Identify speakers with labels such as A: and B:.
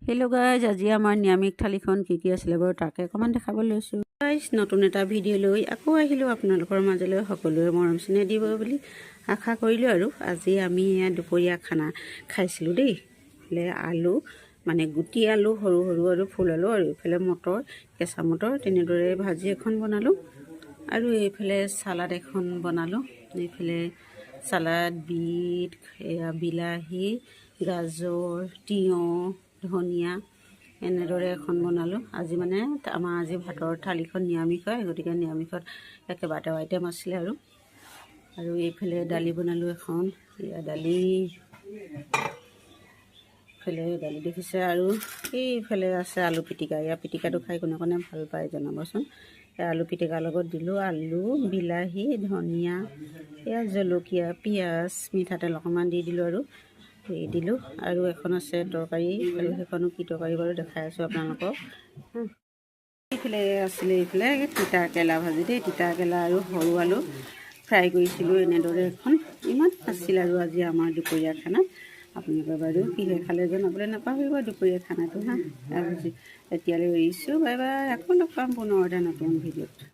A: Hello' guys, আজি আমাৰ নিৰামিষ থালিখন কি আছিলে বাৰু তাকে অকণমান দেখাব লৈছোঁ। গাইজ, নতুন এটা ভিডিঅ' লৈ আকৌ আহিলোঁ আপোনালোকৰ মাজলৈ। সকলোৱে মৰম চেনেহ দিব বুলি আশা কৰিলোঁ। আৰু আজি আমি দুপৰীয়া খানা খাইছিলোঁ দেই। এইফালে আলু, মানে গুটি আলু সৰু সৰু আৰু ফুল আলু, আৰু এইফালে মটৰ, কেঁচা মটৰ, তেনেদৰে ভাজি এখন বনালোঁ। আৰু এইফালে চালাড এখন বনালোঁ। এইফালে চালাড, বিট, বিলাহী, গাজৰ, তিয়ঁহ, ধনিয়া, এনেদৰে এখন বনালোঁ। আজি মানে আমাৰ ভাতৰ থালিখন নিৰামিষ হয়, গতিকে নিৰামিষত একেবাৰতে আইটেম আছিলে। আৰু এইফালে দালি বনালোঁ এখন, দালি দেখিছে। আৰু এইফালে আছে আলু পিটিকা। পিটিকাটো খাই কোনে কোনে ভাল পায় জনাবচোন। আলু পিটিকাৰ লগত দিলোঁ আলু, বিলাহী, ধনিয়া, জলকীয়া, পিঁয়াজ, মিঠাতেল অকণমান দি দিলোঁ আৰু এখন আছে তৰকাৰী, আৰু সেইখনো কি তৰকাৰী বাৰু দেখাই আছোঁ আপোনালোকক। এইফালে তিতা কেৰেলা ভাজি দেই। তিতা কেৰেলা আৰু সৰু আলু ফ্ৰাই কৰিছিলোঁ। এনেদৰে এখন ইমান আছিল আৰু আজি আমাৰ দুপৰীয়া খানা। আপোনালোকে বাৰু কিহে খালে জনাবলৈ নাপাহৰিব দুপৰীয়া খানাটো। এতিয়ালৈ এৰিছোঁ, বাই বাই। আকৌ লগ পাম পুনৰ এটা নতুন ভিডিঅ'ত।